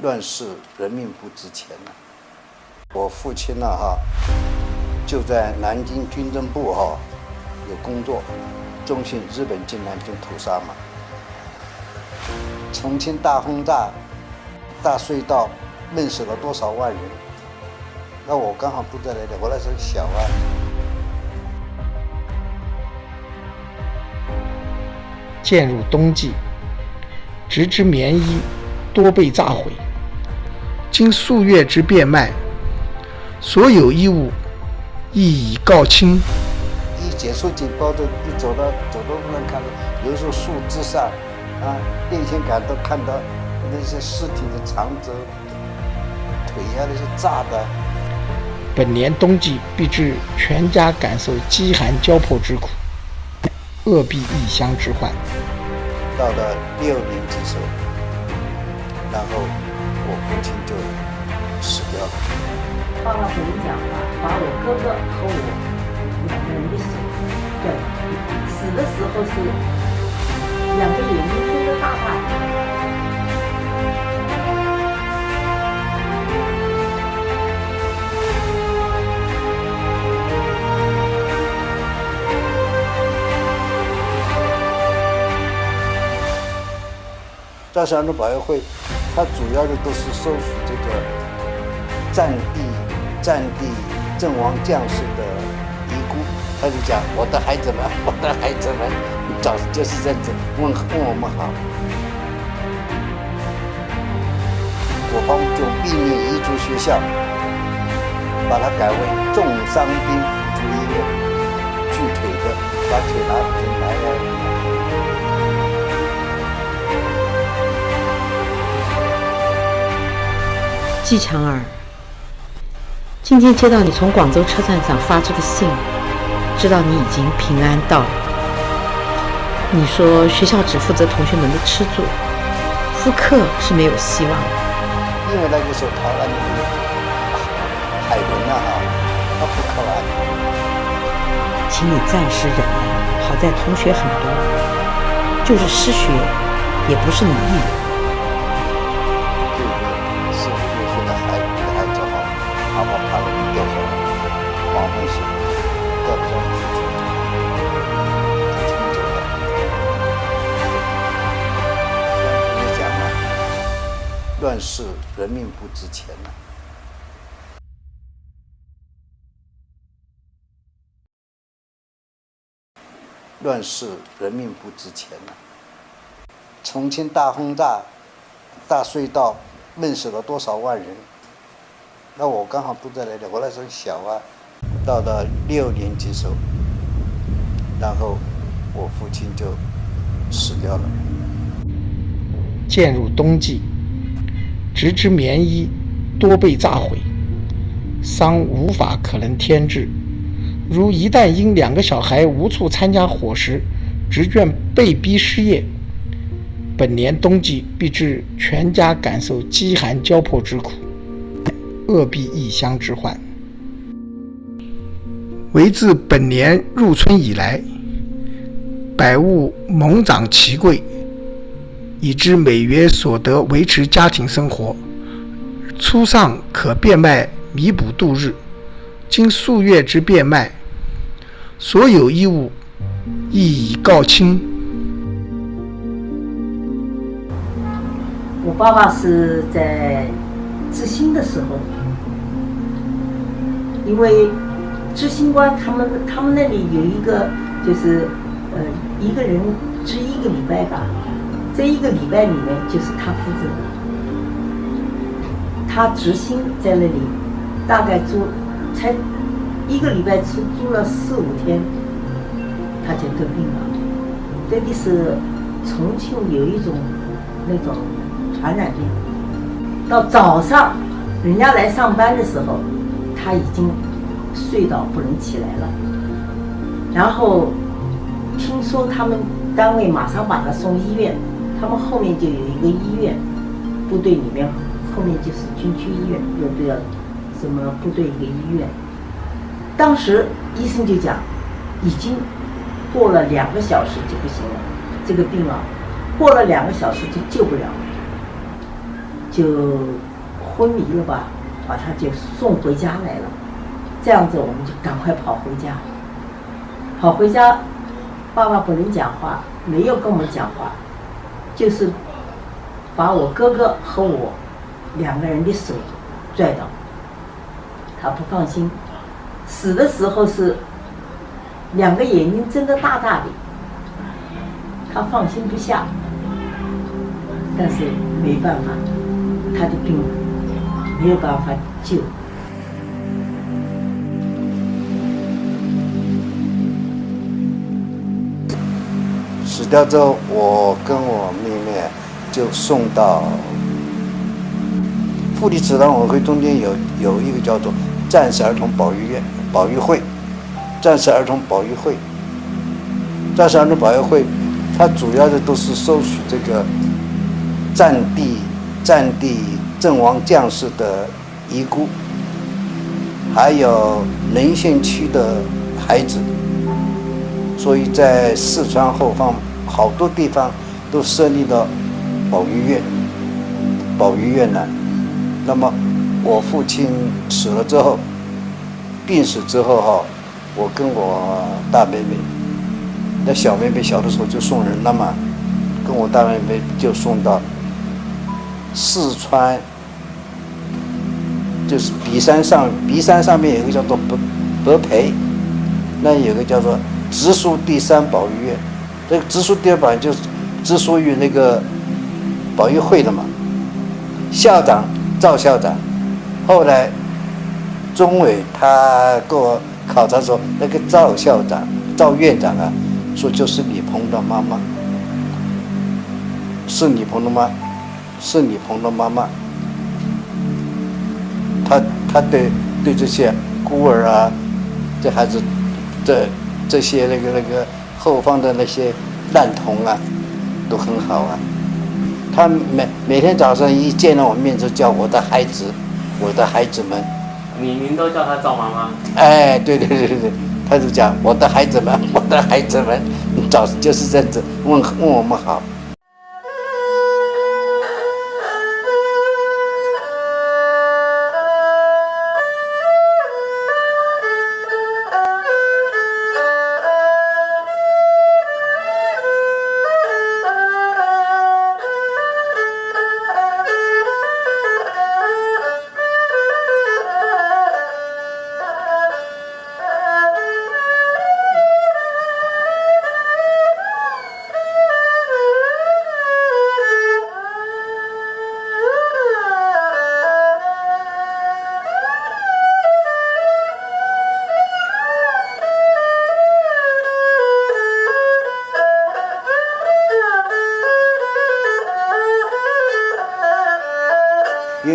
乱世人命不值钱了。我父亲呢就在南京军政部有工作，中信日本进南京屠杀嘛。重庆大轰炸、大隧道闷死了多少万人？那我刚好住在那里，我那时候小啊。渐入冬季，直之棉衣多被炸毁。经数月之变卖，所有衣物亦已告罄。一结束警报的，一走到路上看到，有时候树枝上电线杆都看到那些尸体的长者腿那些炸的。本年冬季必致全家感受饥寒交迫之苦，饿毙异乡之患。到了6年级时候，然后我父亲就死掉了。爸爸怎么讲吧，把我哥哥和我2个人的手断了，死的时候是2个眼睛睁得大大的。大山东保卫会，它主要的都是收取这个战地阵亡将士的遗孤。他就讲我的孩子们，早就是这样子问我们好。我方就命令移除学校，把它改为重伤兵辅助医院，锯腿的把腿拿来。季强儿，今天接到你从广州车站上发出的信，知道你已经平安到了。你说学校只负责同学们的吃住，复课是没有希望的。因为那个时候逃难的海伦他不考完。请你暂时忍耐，好在同学很多，就是失学，也不是你一人。乱世人命不值钱了。乱世人命不值钱了。重庆大轰炸、大隧道闷死了多少万人？那我刚好住在那里，我那时候小啊。到了6年级时候，然后我父亲就死掉了。渐入冬季，直之棉衣多被炸毁，丧无法可能添置。如一旦因2个小孩无处参加伙食，直眷被逼失业，本年冬季必致全家感受饥寒交迫之苦，饿毙异乡之患。唯自本年入春以来，百物猛涨奇贵，以致每月所得维持家庭生活，初上可变卖弥补度日。经数月之变卖，所有衣物亦已告罄。我爸爸是在知青的时候，因为知青官他们那里有一个就是一个人值1个礼拜吧，这1个礼拜里面就是他负责的。他执行在那里大概才1个礼拜住了4、5天，他就得病了。得的是重庆有一种那种传染病，到早上人家来上班的时候，他已经睡到不能起来了。然后听说他们单位马上把他送医院，他们后面就有一个医院，部队里面后面就是军区医院，有个什么部队一个医院。当时医生就讲，已经过了2个小时就不行了，这个病过了2个小时就救不了了。就昏迷了吧，把他就送回家来了。这样子我们就赶快跑回家。跑回家，爸爸不能讲话，没有跟我们讲话，就是把我哥哥和我2个人的手拽到，他不放心。死的时候是2个眼睛睁得大大的，他放心不下，但是没办法，他的病没有办法救。死掉之后，我跟我妹妹就送到富力祠堂委员会中间有一个叫做战士儿童保育会，战士儿童保育会，战士儿童保育会，它主要的都是收取这个战地阵亡将士的遗孤，还有沦陷区的孩子。所以在四川后方好多地方都设立了保育院呢。那么我父亲死了之后，病死之后哈，我跟我大妹妹，那小妹妹小的时候就送人了嘛，跟我大妹妹就送到四川，就是鼻山上面有一个叫做博培，那有个叫做直属第3保育院，这个直属第2保育就是直属于那个保育会的嘛。校长赵校长，后来中委他给我考察说，那个赵院长啊，说就是李鹏的妈妈，是李鹏的妈妈。他对这些孤儿啊，这孩子这些那个后方的那些烂童啊，都很好啊。他每天早上一见到我面就叫我的孩子们。您都叫他赵妈妈？哎，对，他就讲我的孩子们，早上就是这样子问我们好。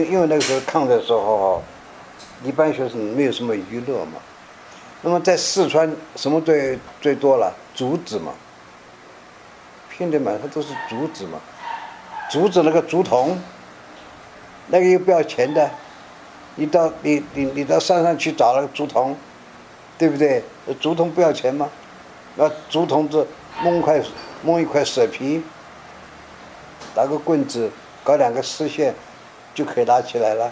因为那个时候抗战的时候，一般学生没有什么娱乐嘛。那么在四川什么最多了？竹子嘛，拼的满它都是竹子嘛。竹子那个竹筒，那个又不要钱的。你到山上去找那个竹筒，对不对？竹筒不要钱吗？那竹筒子蒙一块蛇皮，打个棍子，搞2个丝线。就可以拉起来了。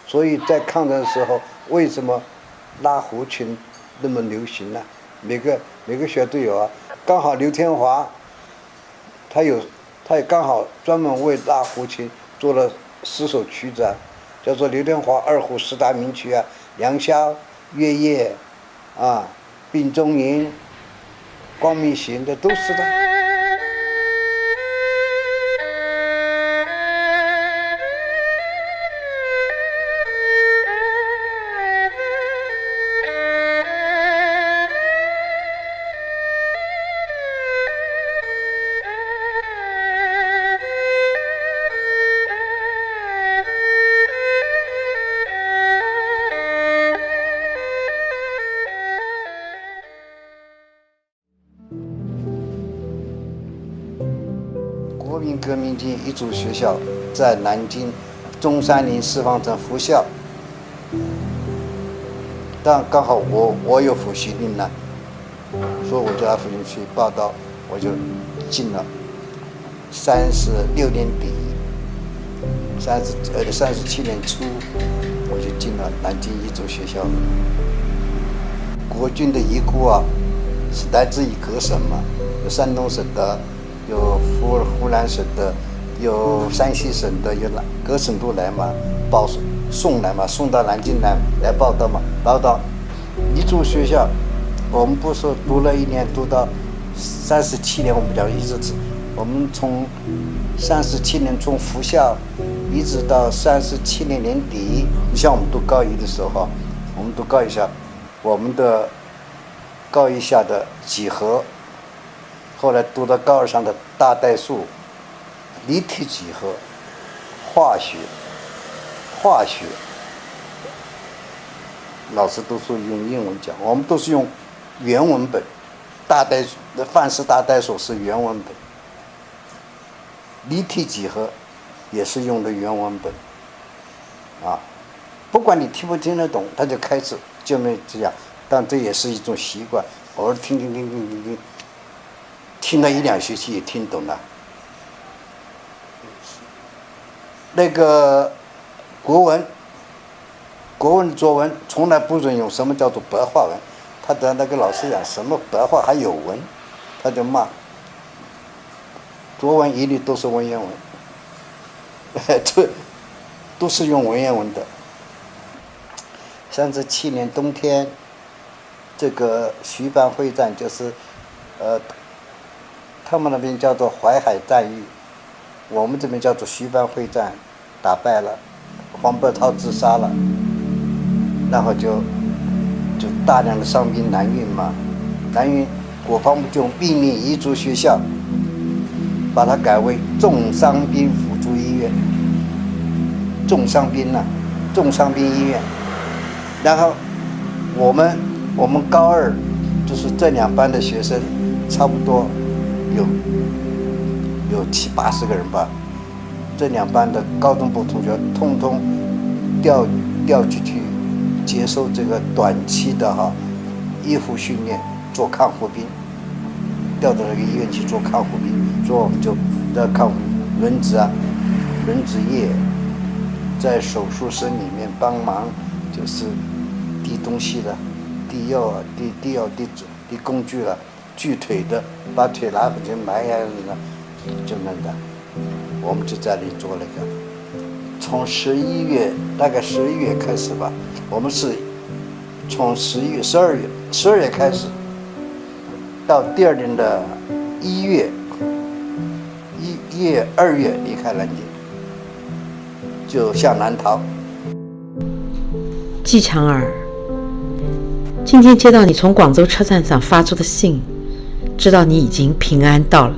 所以在抗战的时候，为什么拉胡琴那么流行呢？每个学校都有啊。刚好刘天华，他也刚好专门为拉胡琴做了10首曲子啊，叫做刘天华2胡10大名曲啊，良宵、月夜啊、病中吟、光明行，这都是的。国民革命军一组学校在南京中山陵释放成复校，但刚好我有复习令呢，所以我就来附近去报道，我就进了36年底37年初，我就进了南京彝族学校了。国军的遗孤啊，是来自于各省嘛，有山东省的，有湖南省的，有山西省的，有各省都来嘛，送来嘛，送到南京来报道嘛，报道彝族学校，我们不是读了1年，读到37年，我们叫一直我们从37年从复校一直到37年年底。你像我们读高一的时候，我们读高一下，我们的高一下的几何，后来读到高二上的大代数、立体几何、化学，老师都是用英文讲，我们都是用原文本。大代数的范式大代数是原文本，立体几何也是用的原文本，啊，不管你听不听得懂，他就开始就没这样，但这也是一种习惯，偶尔听了1-2学期也听懂了。那个国文作文从来不准用什么叫做白话文，他的那个老师讲什么白话还有文，他就骂。作文一律都是文言文，这都是用文言文的。37年冬天，这个徐蚌会战就是他们那边叫做淮海战役，我们这边叫做徐蚌会战，打败了，黄伯韬自杀了，然后就大量的伤兵南运嘛，南运国防部就命令彝族学校把它改为重伤兵辅助医院，重伤兵医院。然后我们高二就是这2班的学生，差不多有70-80个人吧，这2班的高中部同学通通调去接受这个短期的医护训练，做看护兵，调到那个医院去做看护兵，所以我们就在看护轮值夜，在手术室里面帮忙，就是递东西的，递药啊，递工具了，锯腿的，把腿拿回去埋呀，就那个，我们就在那里做那个。从大概11月开始吧，我们是从12月开始，到第2年的1月2月离开南京，就向南逃。季强儿，今天接到你从广州车站上发出的信，知道你已经平安到了。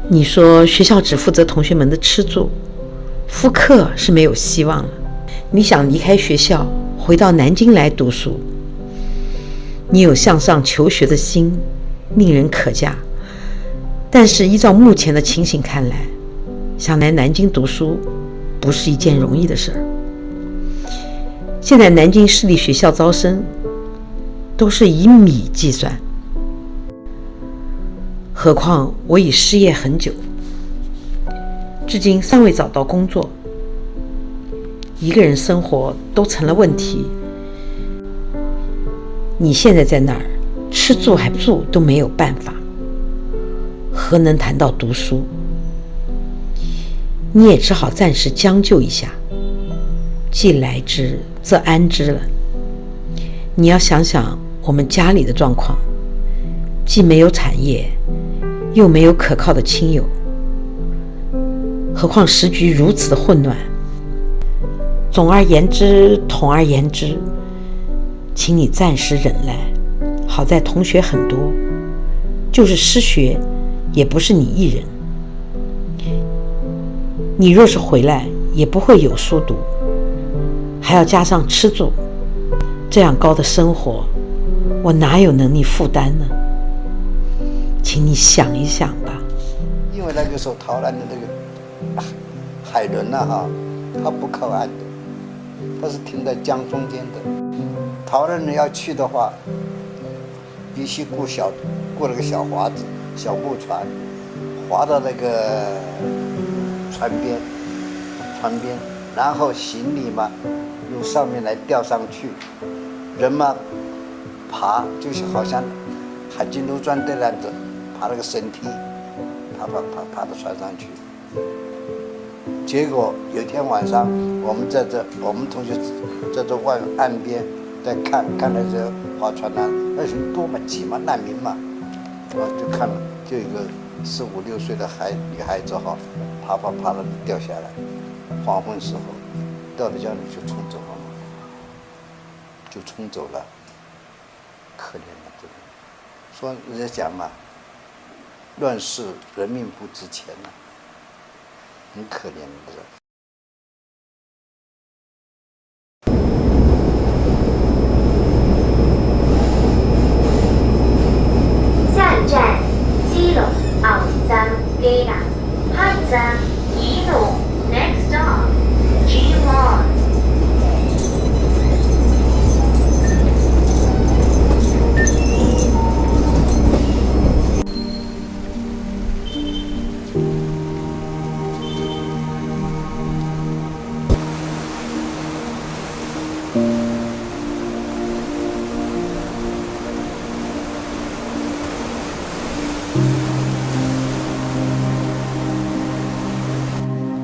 你说学校只负责同学们的吃住，复课是没有希望了。你想离开学校，回到南京来读书。你有向上求学的心，令人可嘉。但是依照目前的情形看来，想来南京读书不是一件容易的事儿。现在南京市立学校招生都是以米计算，何况我已失业很久，至今尚未找到工作，一个人生活都成了问题。你现在在那儿吃住还住都没有办法，何能谈到读书？你也只好暂时将就一下，既来之则安之了。你要想想我们家里的状况，既没有产业，又没有可靠的亲友，何况时局如此的混乱。统而言之，请你暂时忍耐。好在同学很多，就是失学也不是你一人。你若是回来，也不会有书读，还要加上吃住，这样高的生活，我哪有能力负担呢？请你想一想吧。因为那个时候逃难的那个海轮它不靠岸的，它是停在江中间的。逃难人要去的话，必须过那个小划子、小木船，划到那个船边，船边，然后行李嘛由上面来吊上去，人嘛爬，就是好像海军陆战队那样子爬那个绳梯，爬到船上去。结果有一天晚上，我们同学在这岸边在看那些划船的，那人多嘛，挤嘛，难民嘛，就看了，就有一个4、5、6岁的女孩子哈，爬了掉下来，黄昏时候掉到江里就冲走了嘛，就冲走了，可怜了这个。说人家讲嘛，乱世人命不值钱呐，很可怜的。下一站，基隆奥桑基港，下一站，基隆 ，next stop， G1。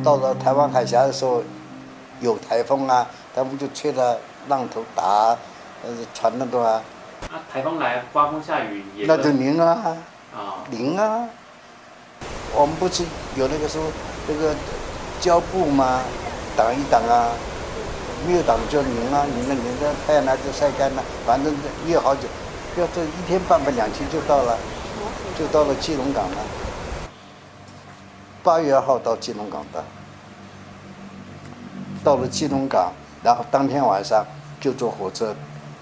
到了台湾海峡的时候，有台风啊，台风就吹了浪头打，船那种啊。台风来，刮风下雨也。那就淋啊，淋啊。我们不是有那个时候那个胶布吗？挡一挡啊，没有挡就淋啊，淋着太阳来就晒干了，反正也有好久，要这1天半吧2天就到了基隆港了。8月2号到基隆港的。到了基隆港，然后当天晚上就坐火车，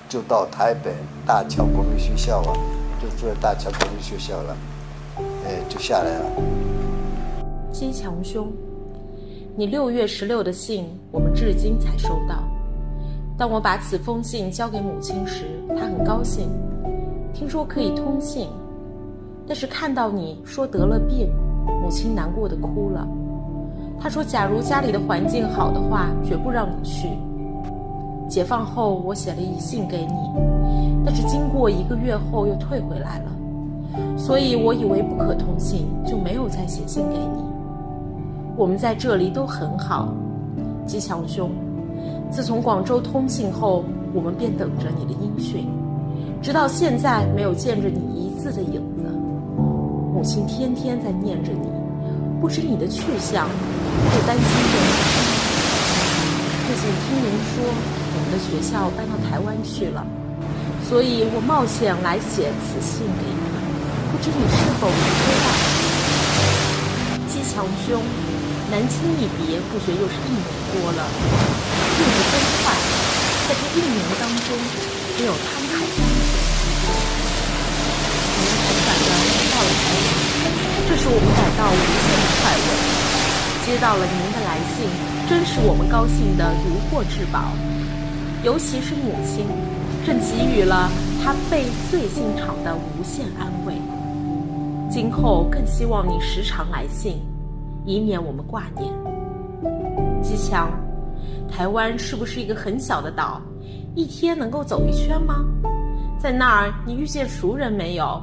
就到台北大桥国民学校啊，就住在大桥国民学校了，就下来了。姬强兄，你6月16的信，我们至今才收到。当我把此封信交给母亲时，她很高兴，听说可以通信。但是看到你说得了病，母亲难过的哭了。他说假如家里的环境好的话，绝不让你去。解放后我写了一信给你，但是经过1个月后又退回来了，所以我以为不可通信，就没有再写信给你。我们在这里都很好，姬强兄，自从广州通信后，我们便等着你的音讯，直到现在没有见着你一字的影子。母亲天天在念着你，不知你的去向，又担心着你。最近听您说我们的学校搬到台湾去了，所以我冒险来写此信给你，不知你是否能收到。姬强兄，南京一别不觉又是1年多了，日子真快，在这1年当中没有沧海桑田。我们很短的到了台湾，这使我们感到无限的快慰。接到了您的来信，真使我们高兴得如获至宝。尤其是母亲，正给予了她背碎信场的无限安慰。今后更希望你时常来信，以免我们挂念。姬强，台湾是不是一个很小的岛？一天能够走1圈吗？在那儿你遇见熟人没有？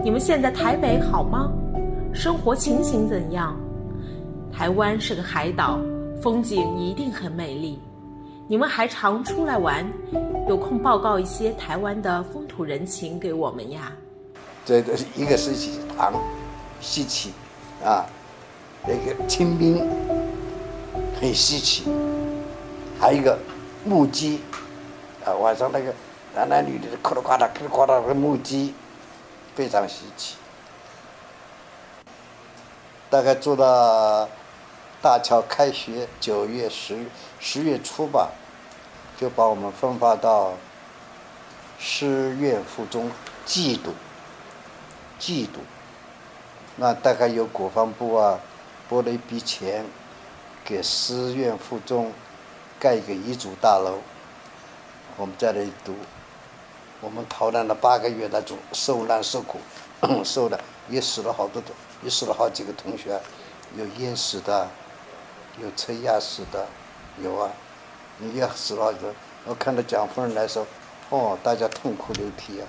你们现在台北好吗？生活情形怎样？台湾是个海岛，风景一定很美丽。你们还常出来玩，有空报告一些台湾的风土人情给我们呀。这一个是糖，稀奇啊，那个清兵很稀奇，还有一个木屐啊，晚上那个男男女女的咔啦咔啦咔啦咔啦的木屐，非常稀奇。大概做到大桥开学9月10月初吧，就把我们分发到师院附中寄读。那大概由国防部啊拨了一笔钱，给师院附中盖一个遗嘱大楼，我们在那里读。我们逃难了8个月，那种受难受苦，受的也死了好几个同学，有淹死的，有车压死的，有啊，你压死了的。我看到蒋夫人来时候，哦，大家痛哭流涕啊，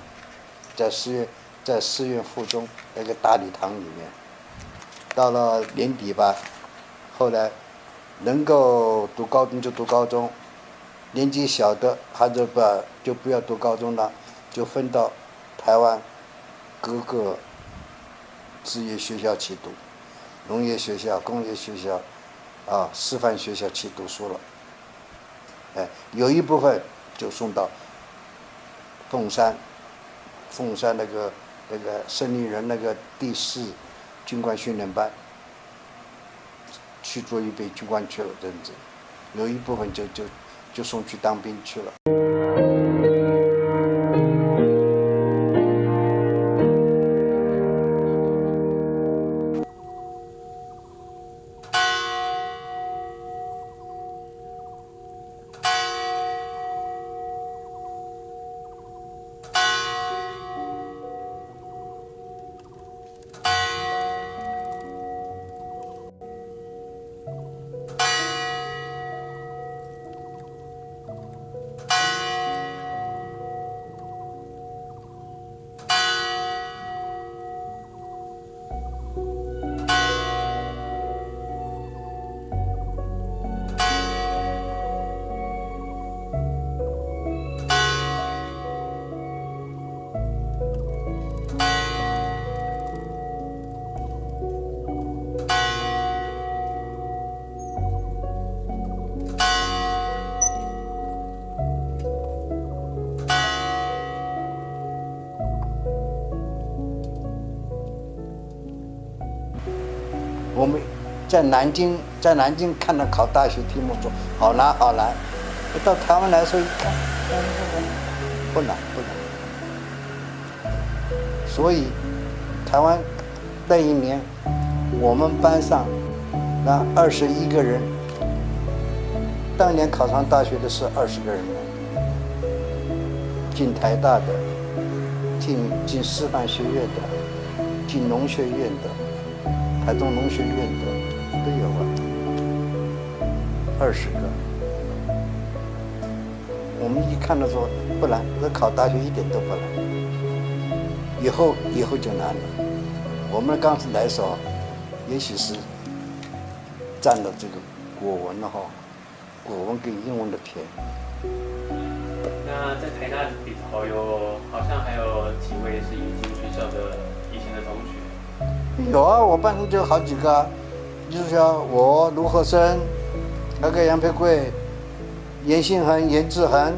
在寺院附中那个大礼堂里面。到了年底吧，后来能够读高中就读高中，年纪小的孩子就不要读高中了，就分到台湾各个职业学校去读，农业学校、工业学校，师范学校去读书了。有一部分就送到凤山那个胜利人那个第4军官训练班去做预备军官去了，这样子。有一部分就送去当兵去了。我们在南京看到考大学题目说好难好难，到台湾来说一看，不难。所以台湾那一年，我们班上那21个人，当年考上大学的是20个人，进台大的，进师范学院的，进农学院的，台中农学院的都有啊，20个。我们一看到说不难，这考大学一点都不难，以后就难了。我们刚来的时候，也许是占了这个国文了哈，国文跟英文的便宜。那在台大里头好像还有几位是迎新学校的以前的同学。有啊，我班上就好几个啊，就是像我卢和生，那个杨培贵、严信恒、严志恒，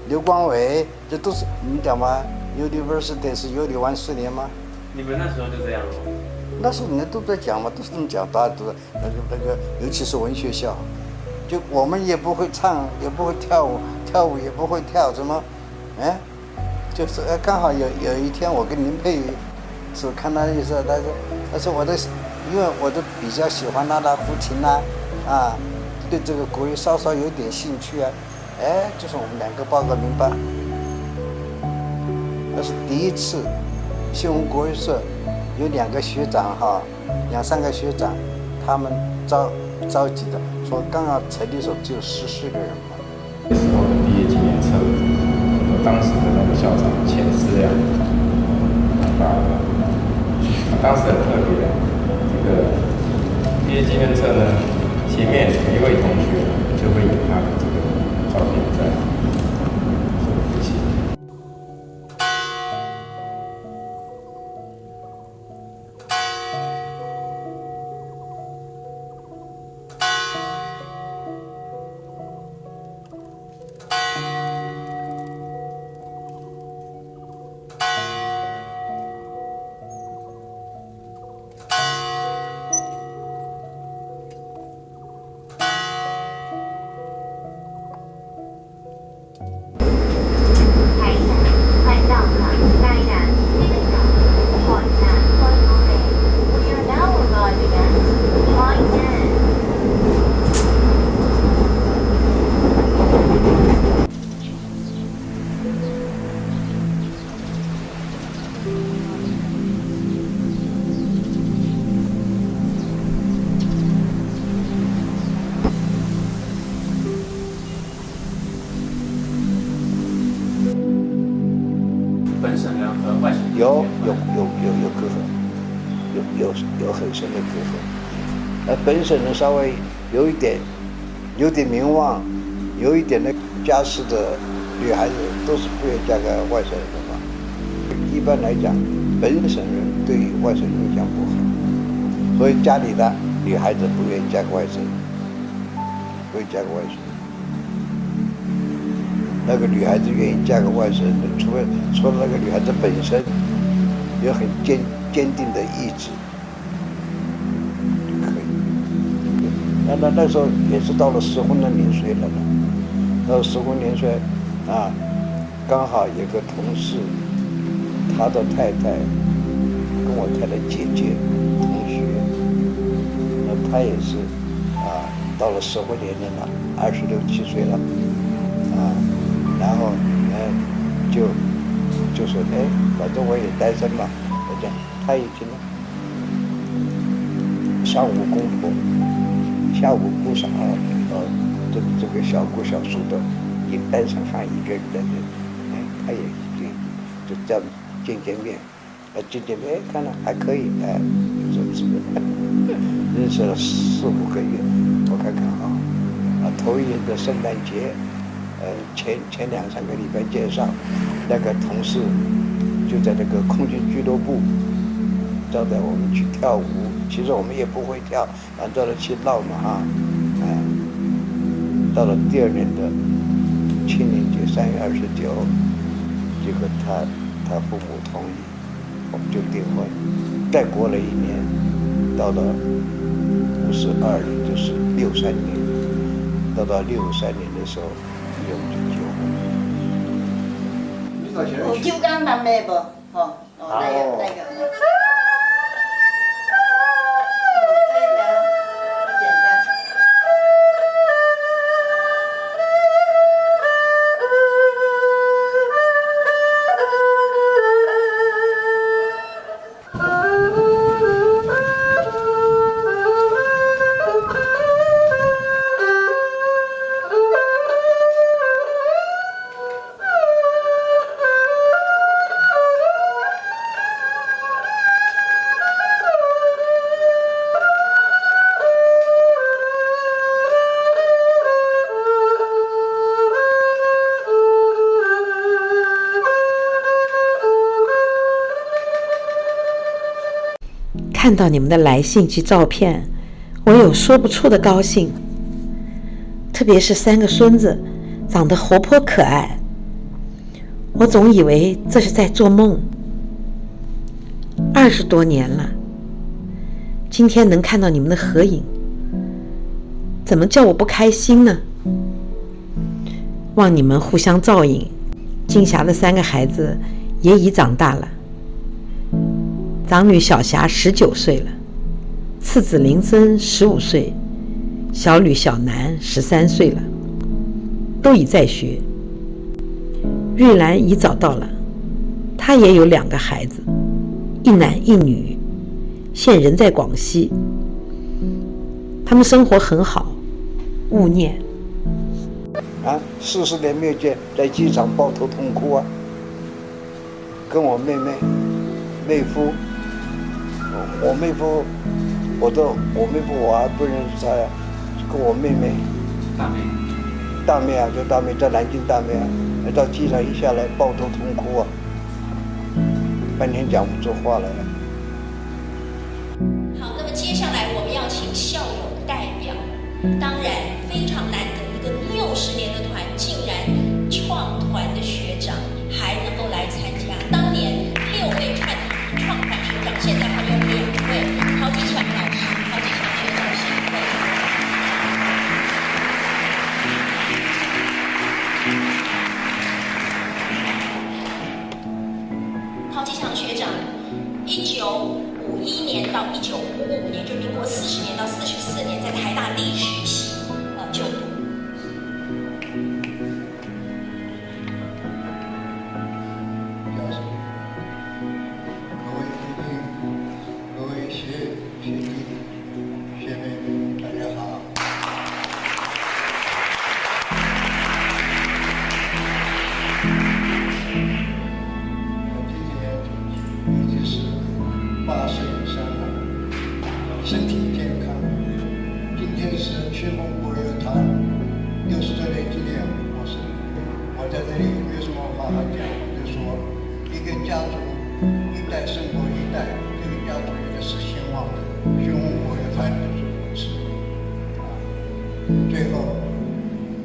刘光伟，这都是你讲嘛 ，University 是有你玩4年吗？你们那时候就这样了？那时候人家都在讲嘛，都是这么讲，大家都那个，尤其是文学校，就我们也不会唱，也不会跳舞，跳舞也不会跳，什么，就是刚好有一天我跟林佩瑜是看他意思，他说因为我都比较喜欢拉拉胡琴啊，对这个国乐稍稍有点兴趣啊，就是我们2个报个名班，那是第一次，新闻国乐社有2个学长哈，2、3个学长，他们召集的，说刚刚成立的时候只有14个人嘛。那时候的毕业纪念册，当时的那个校长钱思亮发的，当时很特别的，这个毕业纪念册呢，前面每一位同学就会有他的这个照片在。有隔阂，有很深的隔阂。本省人稍微有点名望，有一点的家世的女孩子，都是不愿意嫁给外省人的嘛。一般来讲，本省人对外省人印象不好，所以家里的女孩子不愿意嫁给外省人，不愿意嫁给外省人。那个女孩子愿意嫁给外省人，除了那个女孩子本身有很坚定的意志，就可以。那时候也是到了适婚的年岁了呢。到了适婚年岁啊，刚好有个同事，他的太太跟我太太姐姐同学，那他也是到了适婚年龄了，26、27岁了啊。然后就说反正我也单身嘛，我讲他已经上午公婆，下午姑嫂，这个小姑小叔的，也单身汉一个人的，他也就这样见面，看了还可以，就这么认识了4、5个月，我看头一年的圣诞节。前2、3个礼拜介绍，那个同事就在那个空军俱乐部招待我们去跳舞。其实我们也不会跳，到了去闹嘛到了第2年的青年节3月29，结果他父母同意，我们就订婚。再过了1年，到了52年，就是63年，到63年的时候。有酒干南妹不？那个。看到你们的来信及照片，我有说不出的高兴。特别是3个孙子，长得活泼可爱，我总以为这是在做梦。20多年了，今天能看到你们的合影，怎么叫我不开心呢？望你们互相照应。金霞的3个孩子也已长大了。长女小霞19岁了，次子林森15岁，小吕小南13岁了，都已在学。玉兰已找到了，她也有2个孩子，1男1女，现人在广西。他们生活很好，勿念。40年没有见，在机场抱头痛哭啊，跟我妹夫。我妹夫我还不认识他呀，跟我妹妹，大妹啊，就大妹在南京大妹啊，到机场一下来抱头痛哭啊，半天讲不出话来了。好，那么接下来我们要请校友代表，当然非常难得一个60年的团，竟然创团的学长还能够来参加。当年6位创团学长，现在还有2位，陶吉祥老师、陶吉祥学长是1位。陶吉祥学长，1951年到1955年，就民国40年到44年，在台大历史系就读。80以上的，身体健康。今天是新丰国乐团60周年纪念活生日，我在这里没什么话好讲，我就说一个家族一代胜过一代，这个家族也是兴旺的，新丰国乐团就是如此。最后，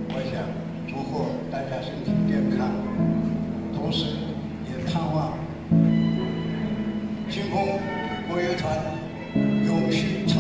我想祝贺大家身体健康，同时也盼望新丰国乐团永续长